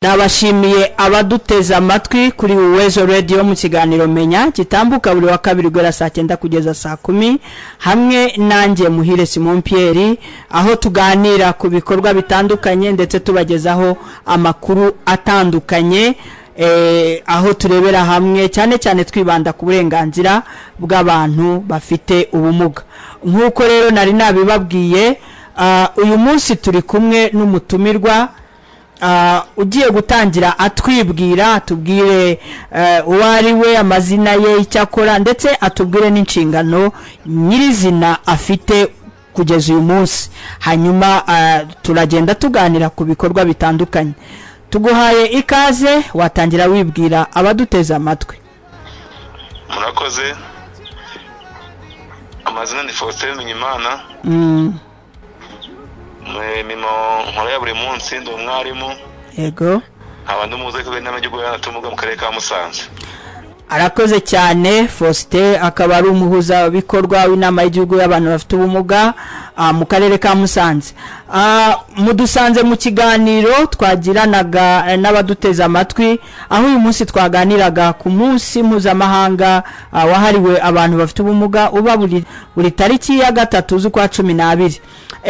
Nabashimiye abaduteza amatwi kuri Uwezo Radio mu kiganiro Menya gitambuka buri wa kabiri guhera saa 9 kugeza saa 10 hamwe nanjye Muhire Simon Pierre aho tuganira ku bikorwa bitandukanye ndetse tubagezaho amakuru atandukanye aho turebera hamwe cyane cyane twibanda ku burenganzira bw'abantu bafite ubumuga. Nkuko rero nari nabibabwiye uyu munsi turi kumwe n'umutumirwa ugiye gutangira atwibwira atubwire uwari we amazina ye icyakora ndetse atubwire n'inshingano nyirizina afite kugeza uyu munsi. Hanyuma turagenda tuganira ku bikorwa bitandukanye. Tuguhaye ikaze, watangira wibwira abaduteza amatwi. Murakoze. Amazina ni Faustin Minyimana. Mimo nkora ya buri munsi ndi umwarimu. Yego. Abantu muze ko n'amajyugo y'atumuga mu karere ka Musanze. Arakoze cyane Faustin akaba ari umuhuza bikorwa w'inama y'igihugu y'abantu bafite ubumuga mu karere ka Musanze. Mudusanze mu kiganiro twagiranaga n'abaduteza amatwi aho uyu munsi twaganiraga ku munsi mpuzamahanga wahariwe abantu bafite ubumuga uba buri tariki ya 3 z'ukwa 12.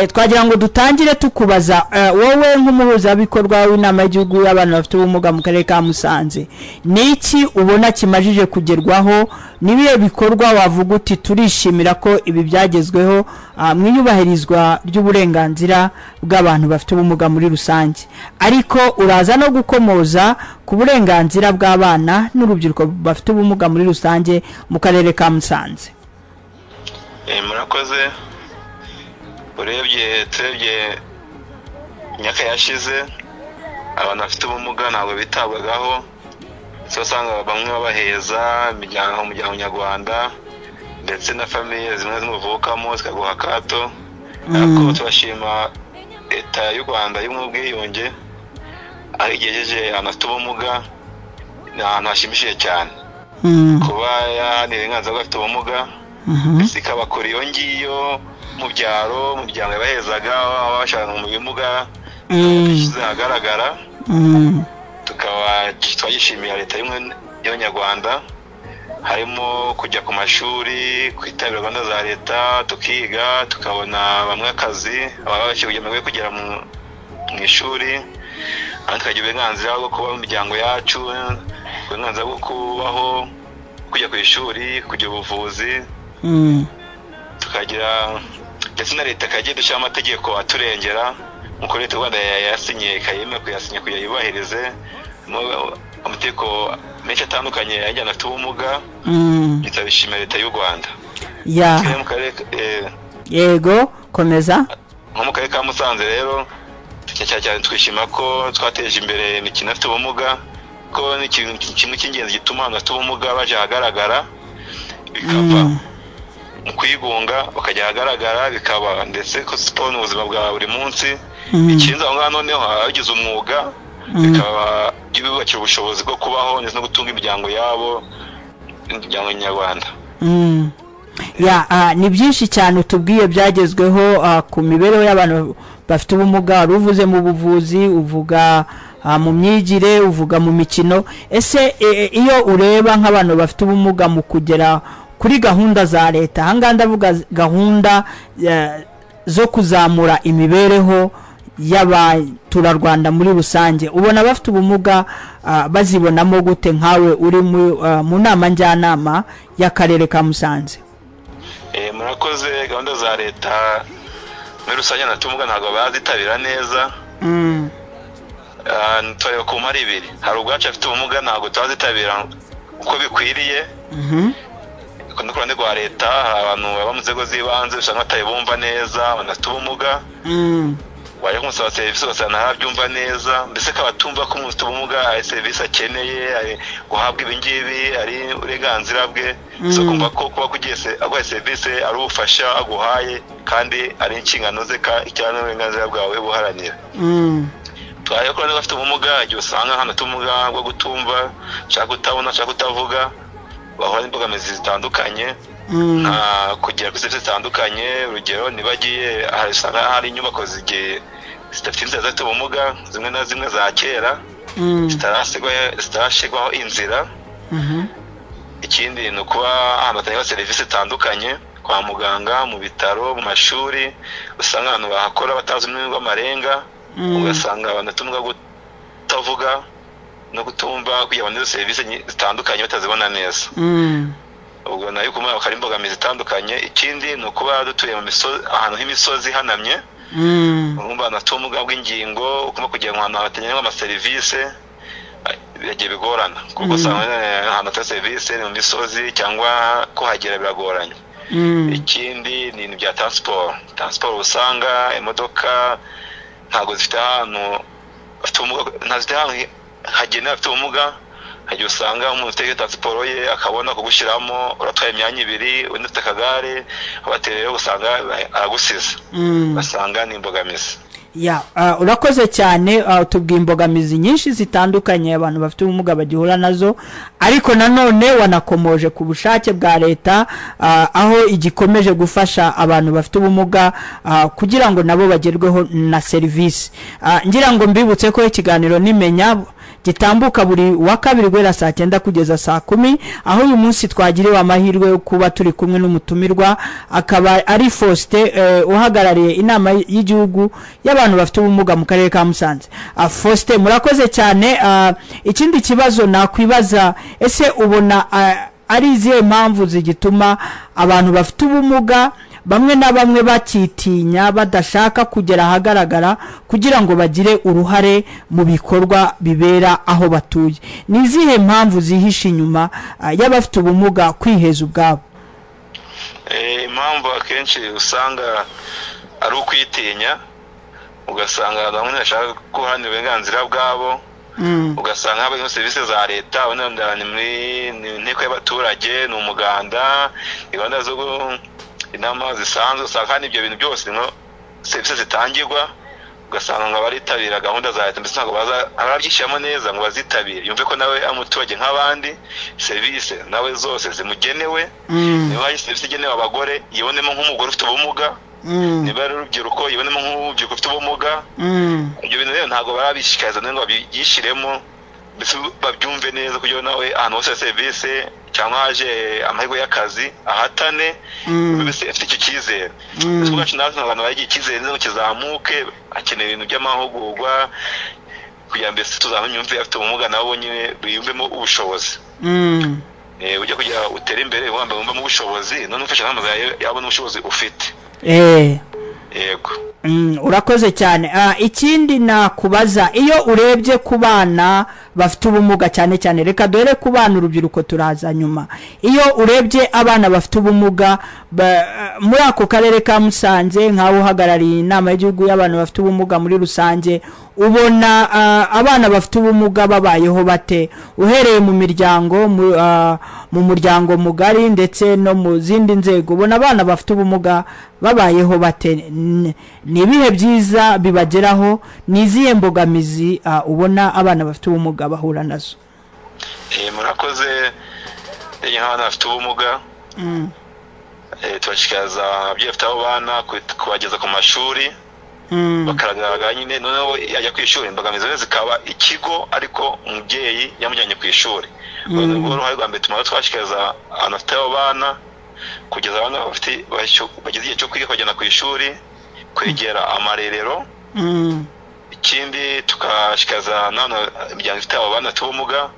Twagira ngo dutangire tukubaza wowe nk'umuhuza bikorwa w'inama y'igihugu y'abantu bafite ubumuga mu karere ka Musanze, niki ubona kimajije kugerwaho? Nibiye bikorwa wavuga uti turishimira ko ibi byagezweho mwiyubahirizwa ry'uburenganzira bw'abantu bafite ubumuga muri rusange, ariko uraza no gukomoza ku burenganzira bw'abana n'urubyiruko bafite ubumuga muri rusange mu karere ka Musanze? Murakoze. Urebye imyaka yashize abantu bafite ubumuga ntabwo bitabwagaho, usanga bamwe babaheza umuryango nyarwanda ndetse na famiye zimwe zimuvukamo zikaguha akato. Ariko turashima leta y'u Rwanda y'ubwiyunge aho igejeje abantu bafite ubumuga ni ahantu hashimishije cyane kuba yahanira uburenganzira bw'abafite ubumuga, ikabakora iyo ngiyo mu byaro mu muryango yabahezaga abashaka mu bimuga bishyize ahagaragara. Tukaba twagishimira leta y'abanyarwanda harimo kujya ku mashuri kwitabira gahunda za leta tukiga tukabona bamwe akazi ababashyiriye kugera mu ishuri, tukagira uburenganzira bwo kuba mu miryango yacu, uburenganzira bwo kubaho, kujya ku ishuri, kugira ubuvuzi, tukagira ndetse na leta kagiye dushyira amategeko aturengera nk'uko leta y'u Rwanda yasinye kayeme kuyasinya kugira yubahirize amategeko menshi atandukanye yajyana afite ubumuga. Tutabishimira leta y'u Rwanda. Yego komeza. Nko mu karere ka Musanze rero cyane twishima ko twateje imbere imikino afite ubumuga, ko ni ikintu kimwe cy'ingenzi gituma abantu bafite ubumuga baje ahagaragara bikava mu kwigunga bakajya ahagaragara bikaba ndetse ko siporo ni ubuzima bwa buri munsi. Ikindi aho ngaho noneho abagize umwuga bikaba byubakira ubushobozi bwo kubaho ndetse no gutunga imiryango yabo imiryango nyarwanda. Ni byinshi cyane utubwiye byagezweho ku mibereho y'abantu bafite ubumuga. Uvuze mu buvuzi, uvuga mu myigire, uvuga mu mikino. Ese iyo ureba nk'abantu bafite ubumuga mu kugera kuri gahunda za leta, hanga ndavuga gahunda zo kuzamura imibereho y'abaturarwanda muri rusange, ubona bafite ubumuga bazibonamo gute nkawe uri mu nama njyanama y'akarere ka Musanze? Murakoze. Gahunda za leta muri rusange natumuga ntabwo bazitabira neza. Tureba ku mpari ibiri, hari ubwacu afite ubumuga ntabwo tuzitabira uko bikwiriye. Ku ruhande rwa leta hari abantu baba mu nzego z'ibanze usanga batayibumva neza banafite ubumuga, wajya kumusaba serivisi ugasanga ntabyumva neza, mbese akaba atumva ko umuntu ufite ubumuga ari serivisi akeneye, ari guhabwa ibi ngibi ari uburenganzira bwe. So kumva ko kuba kugiye aguhaye serivisi ari ubufasha aguhaye kandi ari inshingano ze cyane uburenganzira bwawe buharanira. Twaje ko bafite ubumuga igihe usanga hano ubumuga bwo gutumva, cyangwa kutabona, cyangwa kutavuga, bahora n'imbogamizi zitandukanye kugira ku serivisi zitandukanye. Urugero nibagiye hari inyubako zidafite inzira zifite ubumuga zimwe na zimwe za kera zitarashyirwaho inzira. Ikindi ni ukuba ahantu hatangirwa serivisi zitandukanye kwa muganga, mu bitaro, mu mashuri, usanga abantu bahakora batazi ururimi rw'amarenga, ugasanga abantu batumva kutavuga no kutumva kugira ngo izo serivisi zitandukanye batazibona neza. Ubwo nayo kumwe bakari imbogamizi zitandukanye. Ikindi ni ukuba dutuye mu misozi, ahantu h'imisozi ihanamye, urumva abantu ubumuga bw'ingingo ukuma kugira ngo ahantu hatangirwa amaserivisi byagiye bigorana, kuko usanga ahantu hatari serivisi mu misozi cyangwa kuhagera biragoranye. Ikindi ni ibintu bya transport usanga imodoka ntabwo zifite ahantu hagenewe afite ubumuga. Hagiye usanga umuntu ufite transport ye akabona kugushyiramo uratwaye imyanya ibiri, undi ufite akagare abatereye usanga aragusiza, basanga ni imbogamizi. Urakoze cyane. Tubwiye imbogamizi nyinshi zitandukanye abantu bafite ubumuga bagihura nazo, ariko nanone wanakomoje ku bushake bwa leta, aho igikomeje gufasha abantu bafite ubumuga kugira ngo nabo bagerweho na serivisi. Ngira ngo mbibutse ko ikiganiro Nimenya gitambuka buri wa kabiri guhera saa 9 kugeza saa 10, aho uyu munsi twagiriwe amahirwe yo kuba turi kumwe n'umutumirwa, akaba ari Faustin uhagarariye inama y'igihugu y'abantu bafite ubumuga mu karere ka Musanze. Faustin, murakoze cyane. Ikindi kibazo nakwibaza, ese ubona ari izihe mpamvu zigituma abantu bafite ubumuga bamwe na bamwe bakitinya, badashaka kugera ahagaragara kugira ngo bagire uruhare mu bikorwa bibera aho batuye? Ni izihe mpamvu zihishe inyuma y'abafite ubumuga kwiheza ubwabo? Impamvu akenshi usanga ari ukwitinya, ugasanga bamwe bashaka guharanira uburenganzira bwabo, ugasanga haba serivisi za leta, wenda ni muri inteko y'abaturage, ni umuganda, gahunda zo inama zisanzwe, usanga kandi ibyo bintu byose serivisi zitangirwa, ugasanga ngo baritabira gahunda za leta, mbese ntabwo barabyishyiramo neza ngo bazitabire, yumve ko nawe ari umuturage nk'abandi, serivisi nawe zose zimugenewe. Niba hari serivisi igenewe abagore, yibonemo nk'umugore ufite ubumuga, niba ari urubyiruko yibonemo nk'urubyiruko ufite ubumuga. Ibyo bintu rero ntabwo barabishishikariza ngo babyishyiremo, mbese babyumve neza kugira nawe ahantu hose serivisi cyangwa haje amahirwe y'akazi ahatane, mbese afite icyo cyizere. Mbese ubwacu natwe abantu bagiye icyizere ngo kizamuke, akeneye ibintu by'amahugurwa kugira mbese tuzamwumve afite ubumuga nabo nyine biyumvemo ubushobozi. Ujya kugira utere imbere wumvamo ubushobozi, none ufasha n'amazi yabona ubushobozi ufite. Yego. Urakoze cyane. Ikindi nakubaza, iyo urebye ku bana bafite ubumuga cyane cyane, reka dore ku bana urubyiruko turaza nyuma, iyo urebye abana bafite ubumuga muri ako karere ka Musanze, nkaho uhagarariye inama y'igihugu y'abantu bafite ubumuga muri rusange, ubona abana bafite ubumuga babayeho bate, uhereye mu miryango, mu muryango mugari ndetse no mu zindi nzego? Ubona abana bafite ubumuga babayeho bate? Ni ibihe byiza bibageraho? Ni izihe mbogamizi ubona abana bafite ubumuga bahura nazo? Murakoze. Abana bafite ubumuga tubashishikariza ababyeyi bafite abo bana kubageza ku mashuri, bakagaragara nyine, noneho yajya ku ishuri imbogamizi zikaba ikigo, ariko umubyeyi yamujyanye ku ishuri. Uruhare rwa mbere tumaze twashishikariza abantu bafite abo bana kugeza abana bageze igihe cyo kwiga kujyana ku ishuri, kwegera amarerero. Ikindi tukashikaza imiryango ifite abo bana bafite ubumuga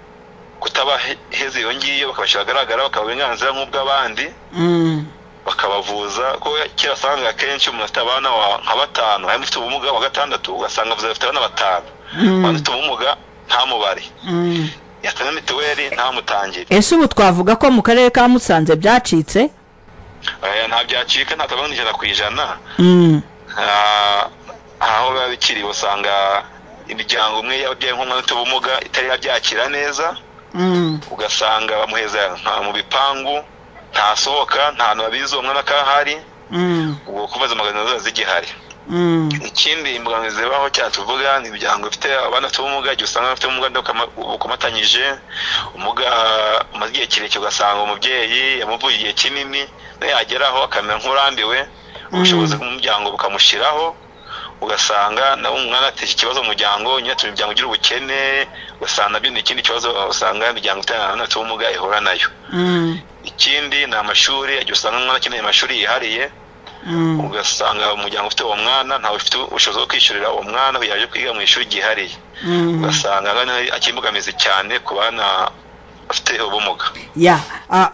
kutabaheza iyo ngiyo, bakabashyira ahagaragara, bakaba uburenganzira nk'ubw'abandi, bakabavuza. Ko kera asanga akenshi umuntu afite abana nka 5, harimo ufite ubumuga wa 6, ugasanga avuze afite abana 5, abantu ufite ubumuga nta mubare, yatanga mituweli nta mutangire. Ese ubu twavuga ko mu karere ka Musanze byacitse? Nta byacika, nta tabona 100%. Aho biba bikiri, usanga imiryango umwe y'ababyeyi nk'umwana ufite ubumuga itari yabyakira neza, ugasanga bamuheza mu bipangu, ntasohoka, nta hantu babizi uwo mwana akahari, ubwo kubaza amagambo zigihari. Ikindi imbogamizi zibaho cyane tuvuga ni imiryango ifite abana bafite ubumuga, igihe usanga bafite ubumuga bukomatanyije, ubumuga umaze igihe kirekire, ugasanga umubyeyi yamuvuye igihe kinini, yageraho akamera nk'urambiwe, ubushobozi bw'umuryango bukamushyiraho, ugasanga nawe umwana ateza ikibazo mu muryango, nyine atuma imiryango igira ubukene, ugasanga nabyo ni ikindi kibazo usanga imiryango ifite ubumuga ihura nayo. Ikindi ni amashuri, igihe usanga umwana akeneye amashuri yihariye, ugasanga umuryango ufite uwo mwana ntawe ufite ubushobozi bwo kwishyurira uwo mwana kugira ngo kwiga mu ishuri ryihariye, ugasanga akiri imbogamizi cyane ku bana afite ubumuga.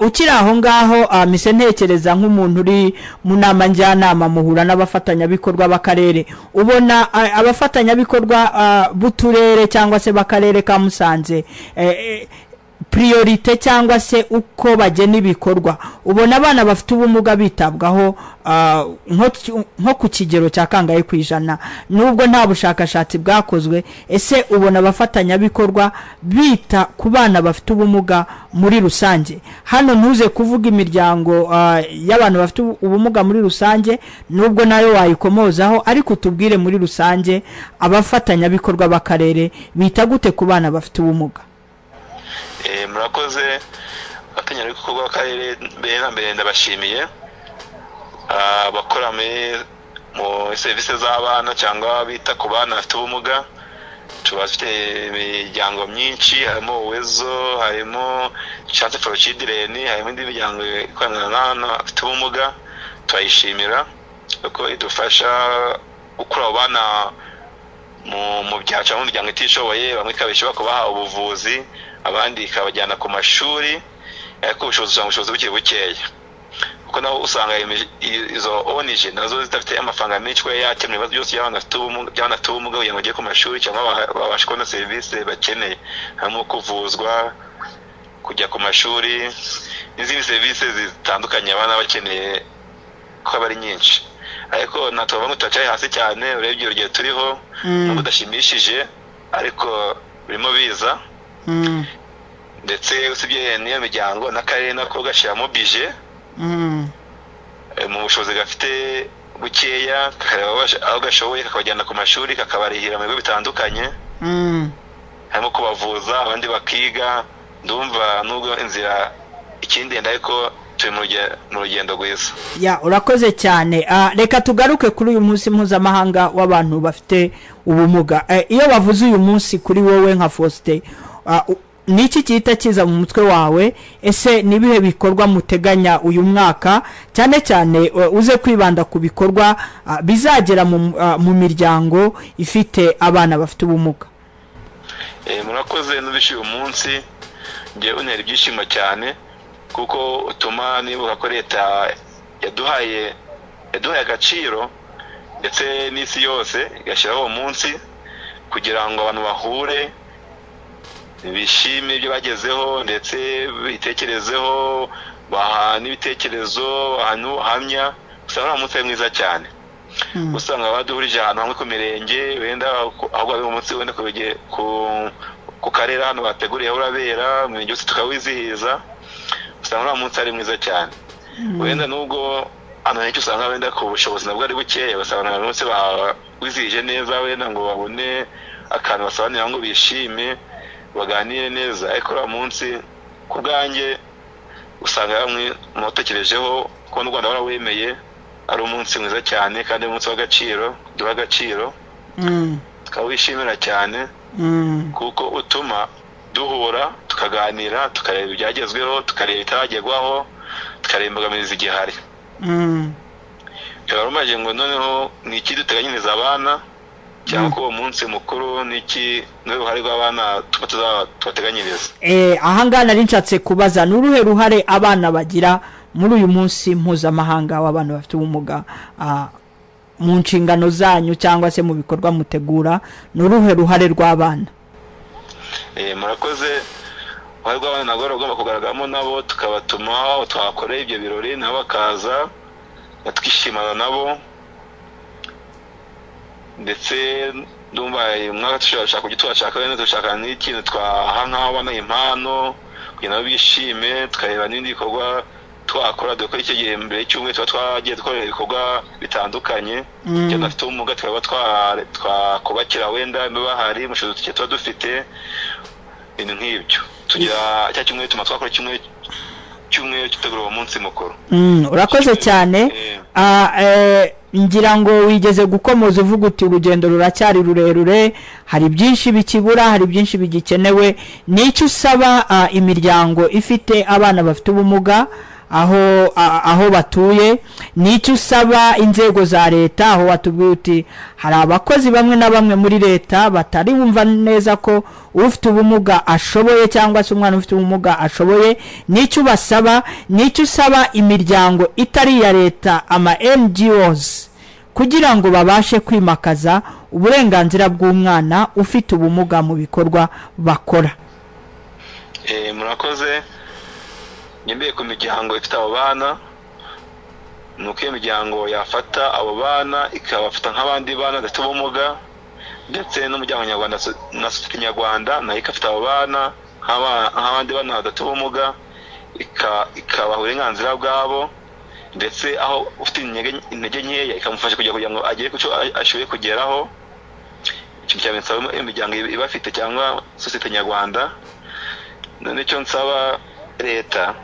Ukiri aho ngaho mise ntekereza nk'umuntu uri mu nama njyanama muhura n'abafatanyabikorwa b'akarere, ubona abafatanyabikorwa b'uturere cyangwa se b'akarere ka Musanze priorite cyangwa se uko bagena ibikorwa, ubona abana bafite ubumuga bitabwaho nko ku kigero cya kangahe ku ijana, nubwo nta bushakashatsi bwakozwe? Ese ubona abafatanyabikorwa bita ku bana bafite ubumuga muri rusange? Hano ntuze kuvuga imiryango y'abantu bafite ubumuga muri rusange, nubwo nayo wayikomozaho, ariko tubwire muri rusange abafatanyabikorwa b'akarere bita gute ku bana bafite ubumuga? Murakoze. Abafatanyabikorwa b'akarere mbere ndabashimiye, abakora mu serivisi z'abana cyangwa bita ku bana bafite ubumuga. Tuba dufite imiryango myinshi, harimo Uwezo, harimo Chance for Children, harimo indi miryango ikorana n'abana bafite ubumuga. Turayishimira kuko idufasha gukura abana mu byaro cyangwa mu miryango itishoboye, bamwe ikabishyura kubaha ubuvuzi, abandi ikabajyana ku mashuri, ariko ubushobozi bukiri bukeya, kuko naho usanga izo ONG nazo zidafite amafaranga menshi kuba yakemura ibibazo byose by'abana bafite ubumuga kugira ngo bajye ku mashuri cyangwa babashe kubona serivisi bakeneye, harimo kuvuzwa, kujya ku mashuri n'izindi serivisi zitandukanye abana bakeneye ko aba ari nyinshi. Ariko natuvuga ngo turacyari hasi cyane, urebye urugero turiho nubwo udashimishije, ariko birimo biza. Ndetse usibye n'iyo miryango n'akarere nako gashyiramo bije mu bushobozi gafite bukeya, kakareba aho gashoboye kakabajyana ku mashuri, kakabarihira mu bigo bitandukanye, harimo kubavuza, abandi bakiga. Ndumva nubwo inzira ikindenda, ariko turi mu rugendo rwiza. Urakoze cyane. Reka tugaruke kuri uyu munsi mpuzamahanga w'abantu bafite ubumuga. Iyo bavuze uyu munsi kuri wowe nka Faustin, ni iki gihita kiza mu mutwe wawe? Ese nibihe bikorwa muteganya uyu mwaka, cyane cyane uze kwibanda ku bikorwa bizagera mu miryango ifite abana bafite ubumuga? Murakoze. Nubishe uyu munsi ngiye untera ibyishimo cyane, kuko utuma nibuka ko leta yaduhaye agaciro, ndetse n'isi yose igashyiraho uwo munsi kugira ngo abantu bahure, bishime ibyo bagezeho, ndetse bitekerezeho, bahana ibitekerezo, bahana ubuhamya. Usanga ari umunsi mwiza cyane, usanga baduhurije ahantu hamwe ku mirenge, wenda ahubwo ari umunsi wenda ku karere hano bateguriye urabera, mu mirenge yose tukawizihiza. Usanga ari umunsi ari mwiza cyane. Wenda nubwo hano henshi usanga wenda ku bushobozi nabwo ari bukeya, basanga abantu bose bawizihije neza, wenda ngo babone akantu basobanurira ngo bishime, baganire neza. Ariko uwo munsi ku bwanjye usanga bamwe mutekerejeho ko n'u Rwanda barawemeye, ari umunsi mwiza cyane kandi umunsi w'agaciro, duha agaciro, tukawishimira cyane, kuko utuma duhura tukaganira, tukareba ibyagezweho, tukareba ibitaragerwaho, tukareba imbogamizi igihari. Bikaba rumaje ngo noneho ni iki duteganyiriza abana, cyangwa ko uwo munsi mukuru n'iki n'uruhare rw'abana tubateganyiriza. Ahangaha nari nshatse kubaza, n'uruhe ruhare abana bagira muri uyu munsi mpuzamahanga w'abantu bafite ubumuga mu nshingano zanyu cyangwa se mu bikorwa mutegura? n'uruhe ruhare rw'abana? Murakoze. Uruhare rw'abana nabwo rugomba kugaragaramo, nabo tukabatuma twakoreye ibyo birori, nabo bakaza twishimana nabo. Ndetse ndumva umwaka dushaka kujya twashaka, wenda dushaka n'ikintu twaha nk'abana impano kugira ngo bishime, tukareba n'ibindi bikorwa twakora. Dore ko icyo gihe mbere y'cyumweru tuba twagiye dukorera ibikorwa bitandukanye, iyo bafite ubumuga tukaba twakubakira, wenda bahari mu bushobozi tuba dufite, ibintu nk'ibyo. Tugira cya cyumweru tuma twakora cyumweru gitegura uwo munsi mukuru. Urakoze cyane. ngira ngo wigeze gukomoza uvuga uti urugendo ruracyari rurerure, hari byinshi bikibura, hari byinshi bigikenewe. N'icyo usaba imiryango ifite abana bafite ubumuga aho batuye, n'icyo usaba inzego za leta, aho watubwiye uti hari abakozi bamwe na bamwe muri leta batari bumva neza ko ufite ubumuga ashoboye cyangwa se umwana ufite ubumuga ashoboye. N'icyo basaba, n'icyo usaba imiryango itari iya leta, ama NGOs, kugira ngo babashe kwimakaza uburenganzira bw'umwana ufite ubumuga mu bikorwa bakora. Murakoze. Nyemeye ku miryango ifite abo bana, nuko iyo miryango yafata abo bana ikabafata nk'abandi bana bafite ubumuga, ndetse n'umuryango nyarwanda na sosiyete nyarwanda nayo ikafata abo bana nk'abandi bana bafite ubumuga, ikabaha uburenganzira bwabo, ndetse aho ufite intege nkeya ikamufasha kugira ngo agere ku cyo ashoboye kugeraho. Ikintu cya nsaba imiryango ibafite cyangwa sosiyete nyarwanda. None cyo nsaba leta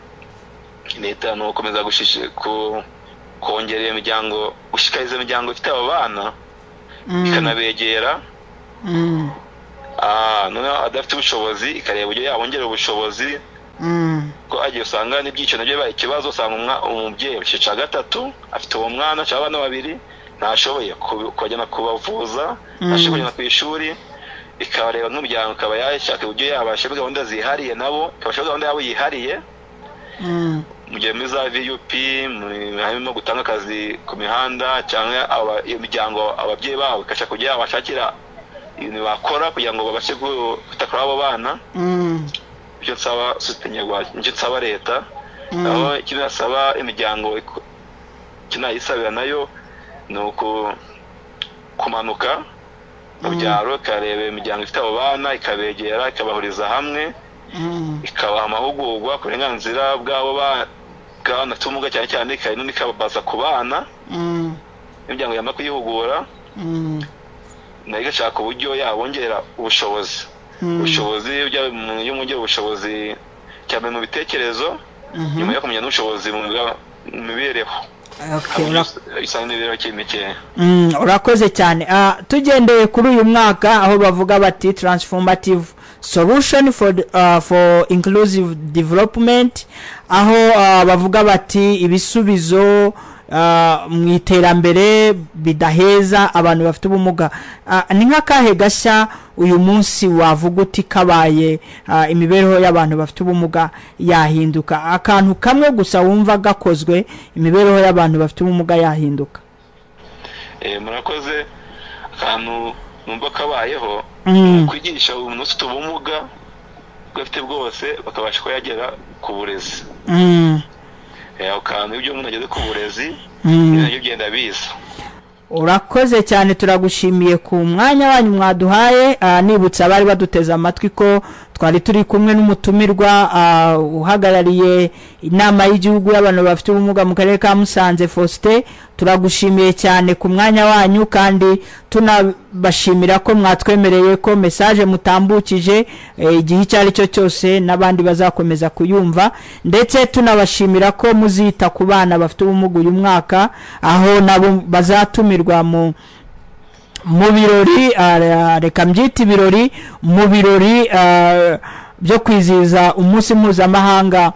ni ukomeza kongerera imiryango, gushikariza imiryango ifite abo bana ikanabegera, noneho adafite ubushobozi ikareba uburyo yabongerera ubushobozi, ko agiye usanga n'ibyiciro nabyo bibaye ikibazo. Usanga umubyeyi cya gatatu afite uwo mwana cyangwa abana babiri, ntashoboye kujyana kubavuza, ntashoboye kujyana ku ishuri, ikabareba n'umuryango ikaba yashaka uburyo yabasha gahunda zihariye, nabo ikabasha gahunda yabo yihariye. Mu gihe muri za VUP harimo gutanga akazi ku mihanda, cyangwa iyo miryango ababyeyi babo ikashaka kujya abashakira ibintu bakora kugira ngo babashe kwita kuri abo bana. Ibyo nsaba sosiyete nyarwanda, nicyo nsaba leta. Aho ikintu nasaba imiryango kinayisabira nayo ni kumanuka mu byaro, ikareba imiryango ifite abo bana, ikabegera, ikabahuriza hamwe, ikabaha amahugurwa ku burenganzira bw'abo bana bafite ubumuga, cyane cyane ikababaza ku bana. Imiryango yamara kuyihugura nayo igashaka uburyo yabongerera ubushobozi. Iyo mwongera ubushobozi cyane mu bitekerezo, nyuma yo kumenya n'ubushobozi mu mibereho, isanga n'imibereho mikeya. Urakoze cyane. Tugendeye kuri uyu mwaka aho bavuga bati transformative solution for inclusive development, aho bavuga bati ibisubizo mu iterambere bidaheza abantu bafite ubumuga. Ni nk'akahe gashya uyu munsi wavuga uti kabaye imibereho y'abantu bafite ubumuga yahinduka? Akantu kamwe gusa wumva gakozwe imibereho y'abantu bafite ubumuga yahinduka? Murakoze. Akantu numva kabayeho kwigisha umuntu ufite ubumuga bwafite bwose bakabasha ko yagera ku burezi. Akantu ibyo umuntu ageze ku burezi nibyo bigenda biza. Urakoze cyane, turagushimiye ku mwanya wanyu mwaduhaye. Nibutsa abari baduteze amatwi ko twari turi kumwe n'umutumirwa uhagarariye inama y'igihugu y'abantu bafite ubumuga mu karere ka Musanze, Faustin. Turagushimiye cyane ku mwanya wanyu, kandi tunabashimira ko mwatwemereye ko message mutambukije igihe icyo ari cyo cyose n'abandi bazakomeza kuyumva, ndetse tunabashimira ko muzita ku bana bafite ubumuga uyu mwaka, aho nabo bazatumirwa mu birori, reka mbyita ibirori, mu birori byo kwizihiza umunsi mpuzamahanga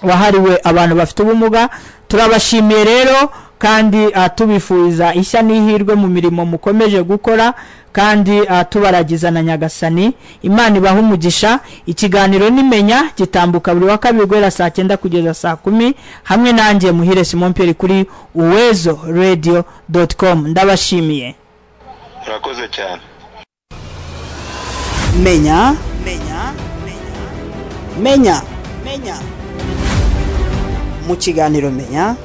wahariwe abantu bafite ubumuga. Turabashimiye rero, kandi tubifuriza ishya n'ihirwe mu mirimo mukomeje gukora, kandi tubaragiza na Nyagasani. Imana ibaha umugisha. Ikiganiro nimenya gitambuka buri wa kabiri guhera saa 9 kugeza saa 10, hamwe nanjye Muhire Simon Pierre kuri uwezoradio.com. Ndabashimiye. Murakoze cyane. Menya mu kiganiro Menya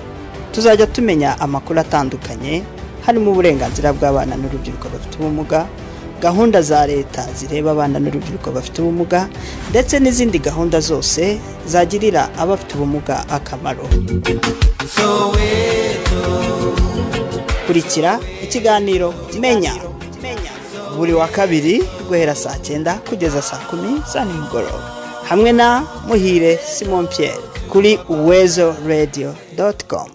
tuzajya tumenya amakuru atandukanye, harimo uburenganzira bw'abana n'urubyiruko bafite ubumuga, gahunda za leta zireba abana n'urubyiruko bafite ubumuga, ndetse n'izindi gahunda zose zagirira abafite ubumuga akamaro. Kurikira ikiganiro Menya buri wa kabiri guhera saa 9 kugeza saa 10 za nimugoroba, hamwe na Muhire Simon Pierre kuri uwezoradio.com.